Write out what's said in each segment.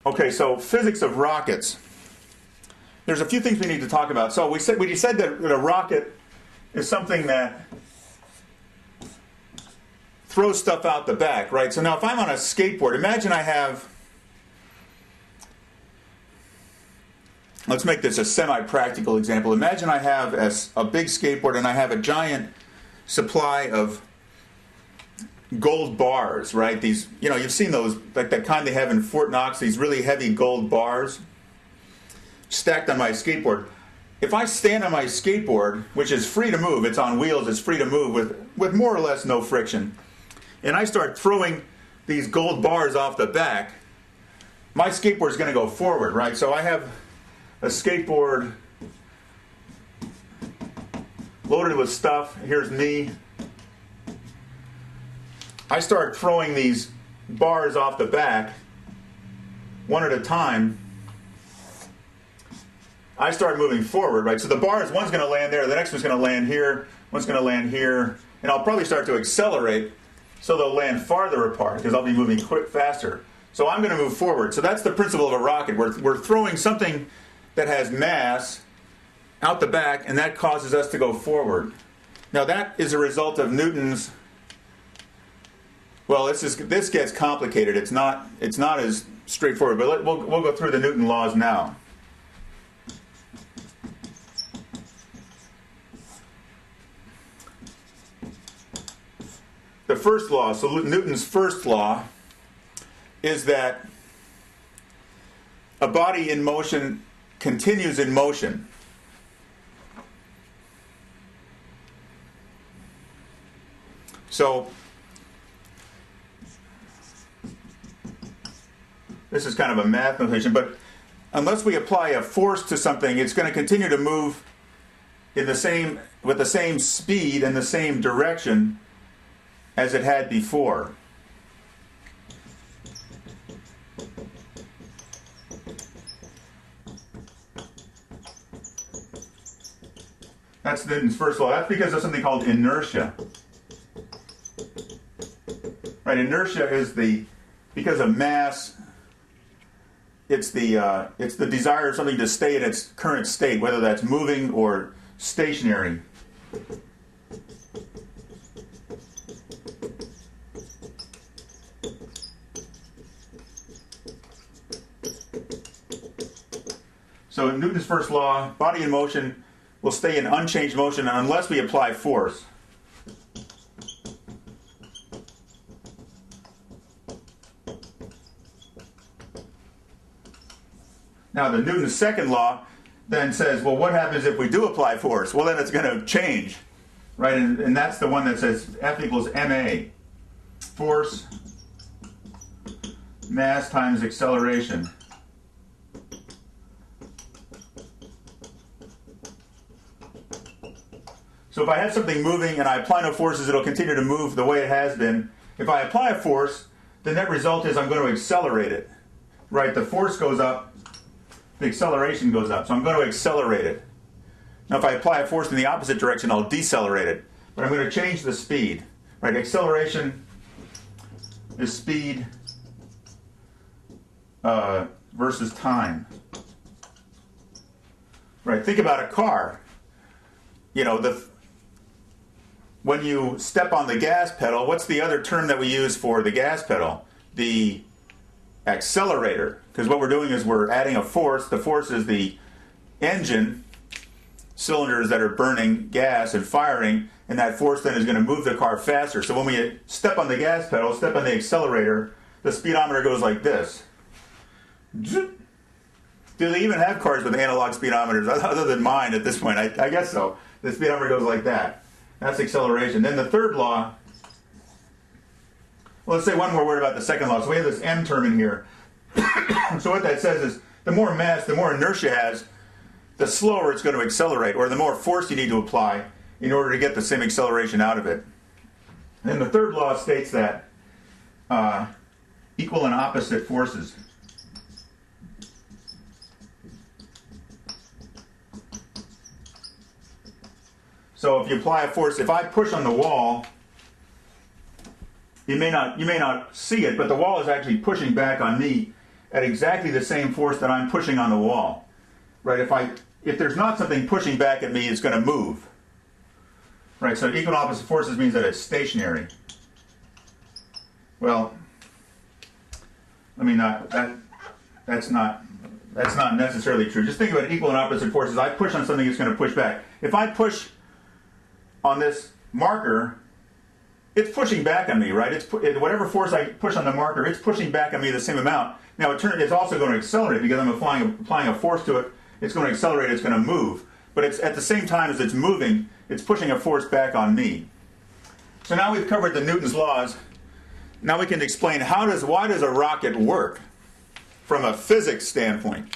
Okay, so physics of rockets. There's a few things we need to talk about. So we said that a rocket is something that throws stuff out the back, right? So now if I'm on a skateboard, imagine I have, let's make this a semi-practical example. Imagine I have a big skateboard and I have a giant supply of gold bars, right? These, you've seen those, like that kind they have in Fort Knox, these really heavy gold bars stacked on my skateboard. If I stand on my skateboard, which is free to move, it's on wheels, it's free to move with more or less no friction, and I start throwing these gold bars off the back, my skateboard is going to go forward, right? So I have a skateboard loaded with stuff. Here's me. I start throwing these bars off the back one at a time. I start moving forward, right? So the bars, one's going to land there, the next one's going to land here, one's going to land here, and I'll probably start to accelerate so they'll land farther apart because I'll be moving faster. So I'm going to move forward. So that's the principle of a rocket. We're throwing something that has mass out the back, and that causes us to go forward. Now that is a result of Newton's. Well, this gets complicated. It's not as straightforward. But we'll go through the Newton laws now. The first law, so Newton's first law, is that a body in motion continues in motion. So this is kind of a math notation, but unless we apply a force to something, it's going to continue to move with the same speed and the same direction as it had before. That's Newton's first law. That's because of something called inertia. Right, inertia is because of mass. It's the desire of something to stay in its current state, whether that's moving or stationary. So in Newton's first law, body in motion will stay in unchanged motion unless we apply force. Now the Newton's second law then says, well, what happens if we do apply force? Well, then it's going to change, right? And that's the one that says F equals ma. Force, mass times acceleration. So if I have something moving and I apply no forces, it'll continue to move the way it has been. If I apply a force, the net result is I'm going to accelerate it. Right? The force goes up, the acceleration goes up. So I'm going to accelerate it. Now if I apply a force in the opposite direction, I'll decelerate it. But I'm going to change the speed. Right? Acceleration is speed versus time. Right? Think about a car. When you step on the gas pedal, what's the other term that we use for the gas pedal? The accelerator. Because what we're doing is we're adding a force. The force is the engine, cylinders that are burning gas and firing, and that force then is going to move the car faster. So when we step on the gas pedal, step on the accelerator, the speedometer goes like this. Do they even have cars with analog speedometers other than mine at this point? I guess so. The speedometer goes like that. That's acceleration. Then the third law, well, let's say one more word about the second law. So we have this m term in here. So what that says is the more mass, the more inertia has, the slower it's going to accelerate, or the more force you need to apply in order to get the same acceleration out of it. And then the third law states that equal and opposite forces. So if you apply a force, if I push on the wall, you may not see it, but the wall is actually pushing back on me at exactly the same force that I'm pushing on the wall. Right? If there's not something pushing back at me, it's going to move. Right? So equal and opposite forces means that it's stationary. Well, that's not necessarily true. Just think about equal and opposite forces. I push on something, it's going to push back. If I push on this marker, it's pushing back on me, right? Whatever force I push on the marker, it's pushing back on me the same amount. Now, it's also going to accelerate because I'm applying a force to it. It's going to accelerate, it's going to move. But it's at the same time as it's moving, it's pushing a force back on me. So now we've covered the Newton's laws. Now we can explain why does a rocket work from a physics standpoint.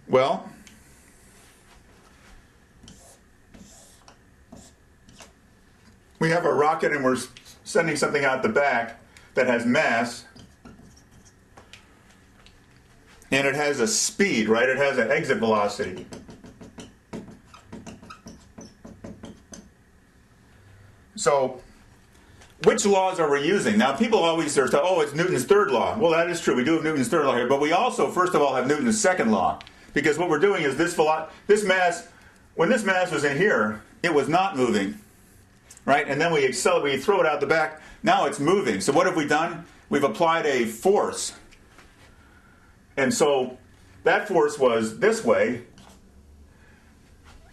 Well, we have a rocket and we're sending something out the back that has mass, and it has a speed, right? It has an exit velocity. So, which laws are we using? Now, people always say, oh, it's Newton's third law. Well, that is true. We do have Newton's third law here, but we also, first of all, have Newton's second law. Because what we're doing is this mass, when this mass was in here, it was not moving, right? And then we throw it out the back. Now it's moving. So what have we done? We've applied a force. And so that force was this way.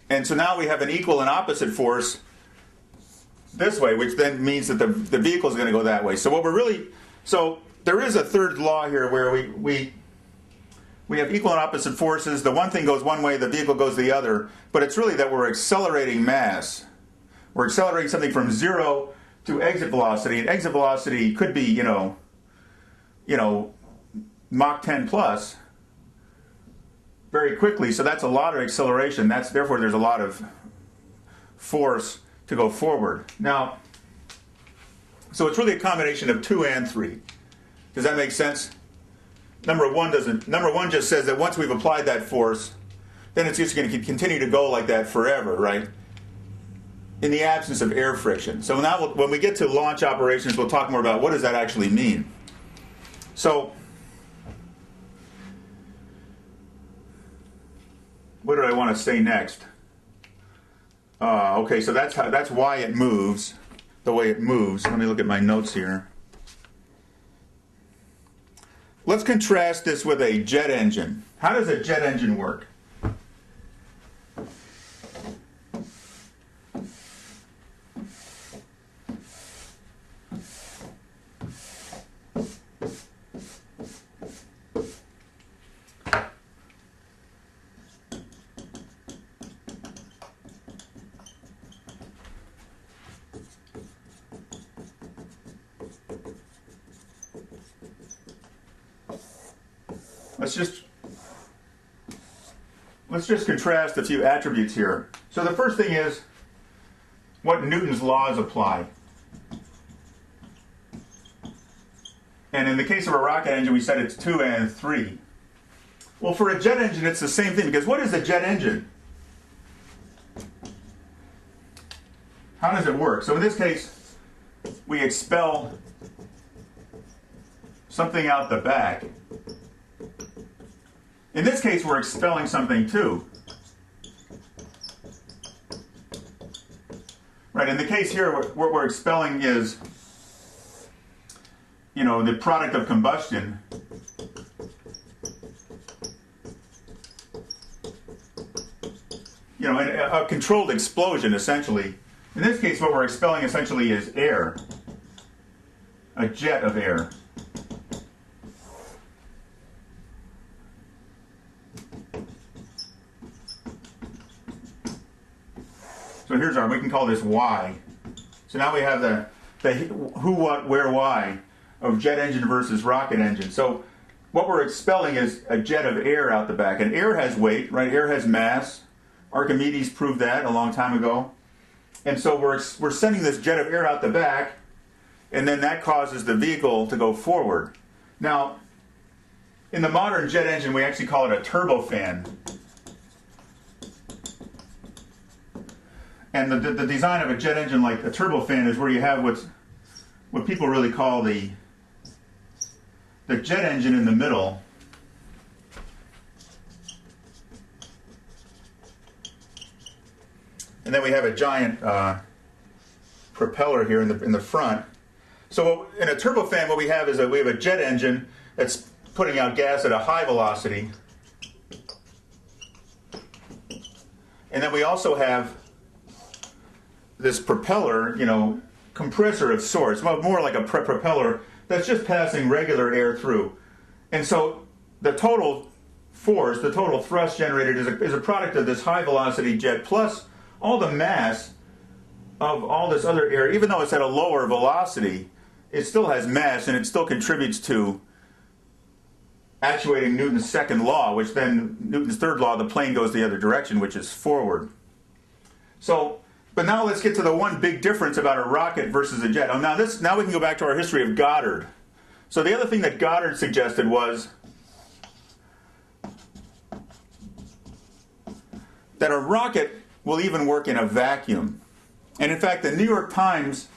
And so now we have an equal and opposite force this way, which then means that the vehicle is going to go that way. So there is a third law here where we have equal and opposite forces. The one thing goes one way, the vehicle goes the other. But it's really that we're accelerating mass. We're accelerating something from 0 to exit velocity. And exit velocity could be, Mach 10 plus very quickly. So that's a lot of acceleration. Therefore, there's a lot of force to go forward. Now, so it's really a combination of 2 and 3. Does that make sense? Number one just says that once we've applied that force, then it's just going to continue to go like that forever, right? In the absence of air friction. So now when we get to launch operations, we'll talk more about what does that actually mean. So, what did I want to say next? Okay, so that's why it moves the way it moves. Let me look at my notes here. Let's contrast this with a jet engine. How does a jet engine work? Let's just contrast a few attributes here. So the first thing is what Newton's laws apply. And in the case of a rocket engine, we said it's 2 and 3. Well, for a jet engine, it's the same thing, because what is a jet engine? How does it work? So in this case, we expel something out the back. In this case, we're expelling something too. Right, in the case here, what we're expelling is, the product of combustion. A controlled explosion, essentially. In this case, what we're expelling essentially is air. A jet of air. So we can call this Y. So now we have the who, what, where, why of jet engine versus rocket engine. So what we're expelling is a jet of air out the back. And air has weight, right? Air has mass. Archimedes proved that a long time ago. And so we're sending this jet of air out the back, and then that causes the vehicle to go forward. Now, in the modern jet engine, we actually call it a turbofan. And the design of a jet engine like a turbofan is where you have what people really call the jet engine in the middle. And then we have a giant propeller here in the front. So in a turbofan, what we have is we have a jet engine that's putting out gas at a high velocity. And then we also have this propeller, compressor of sorts, well, more like a propeller that's just passing regular air through. And so the total force, the total thrust generated is a product of this high velocity jet plus all the mass of all this other air. Even though it's at a lower velocity, it still has mass and it still contributes to actuating Newton's second law, which then Newton's third law, the plane goes the other direction, which is forward. So, but now let's get to the one big difference about a rocket versus a jet. Now we can go back to our history of Goddard. So the other thing that Goddard suggested was that a rocket will even work in a vacuum. And in fact, the New York Times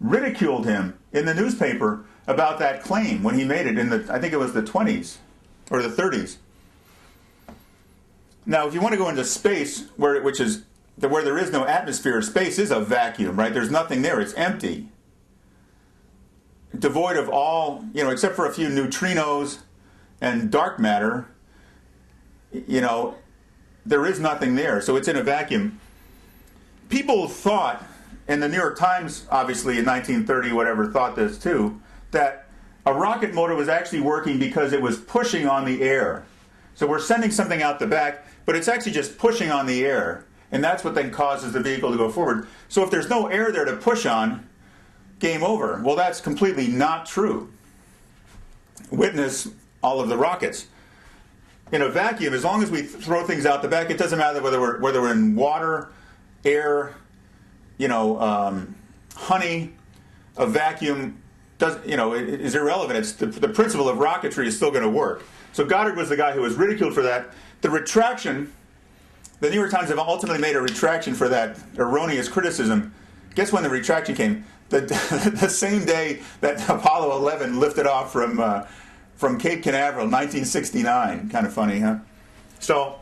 ridiculed him in the newspaper about that claim when he made it I think it was the 20s or the 30s. Now, if you want to go into space, where there is no atmosphere, space is a vacuum, right? There's nothing there. It's empty. Devoid of all, except for a few neutrinos and dark matter, there is nothing there. So it's in a vacuum. People thought, and the New York Times, obviously in 1930, whatever, thought this too, that a rocket motor was actually working because it was pushing on the air. So we're sending something out the back, but it's actually just pushing on the air. And that's what then causes the vehicle to go forward. So if there's no air there to push on, game over. Well, that's completely not true. Witness all of the rockets. In a vacuum, as long as we throw things out the back, it doesn't matter whether we're in water, air, honey. A vacuum is irrelevant. It's the principle of rocketry is still going to work. So Goddard was the guy who was ridiculed for that. The retraction, the New York Times have ultimately made a retraction for that erroneous criticism. Guess when the retraction came? The same day that Apollo 11 lifted off from Cape Canaveral, 1969. Kind of funny, huh? So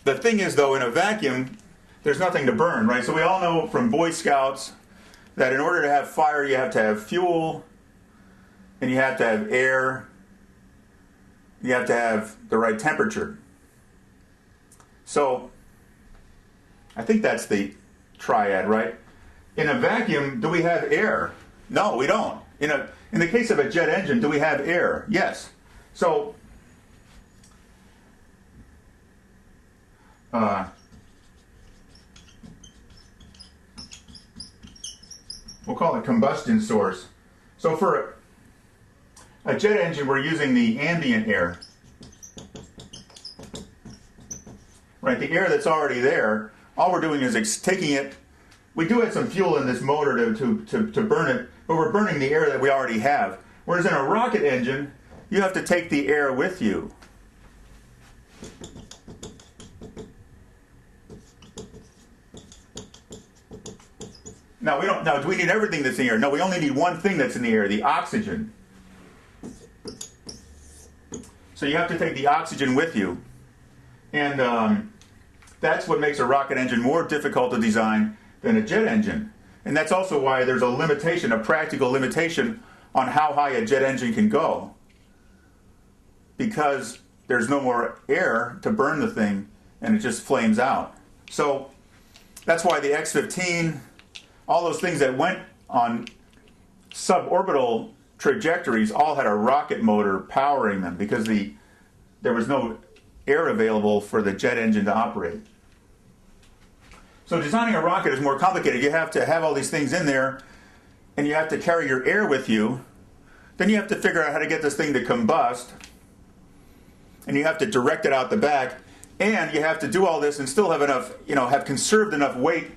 the thing is, though, in a vacuum, there's nothing to burn, right? So we all know from Boy Scouts that in order to have fire, you have to have fuel, and you have to have air, you have to have the right temperature. So I think that's the triad, right? In a vacuum, do we have air? No, we don't. In the case of a jet engine, do we have air? Yes. So we'll call it combustion source. So for a jet engine, we're using the ambient air. Right, the air that's already there, all we're doing is taking it. We do add some fuel in this motor to burn it, but we're burning the air that we already have. Whereas in a rocket engine, you have to take the air with you. Now, do we need everything that's in the air? No, we only need one thing that's in the air, the oxygen. So you have to take the oxygen with you. And that's what makes a rocket engine more difficult to design than a jet engine. And that's also why there's a limitation, a practical limitation on how high a jet engine can go. Because there's no more air to burn the thing and it just flames out. So that's why the X-15, all those things that went on suborbital trajectories all had a rocket motor powering them because there was no air available for the jet engine to operate. So designing a rocket is more complicated. You have to have all these things in there, and you have to carry your air with you. Then you have to figure out how to get this thing to combust, and you have to direct it out the back, and you have to do all this and still have enough, have conserved enough weight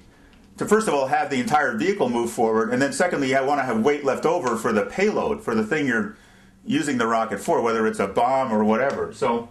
to, first of all, have the entire vehicle move forward, and then secondly, you want to have weight left over for the payload, for the thing you're using the rocket for, whether it's a bomb or whatever. So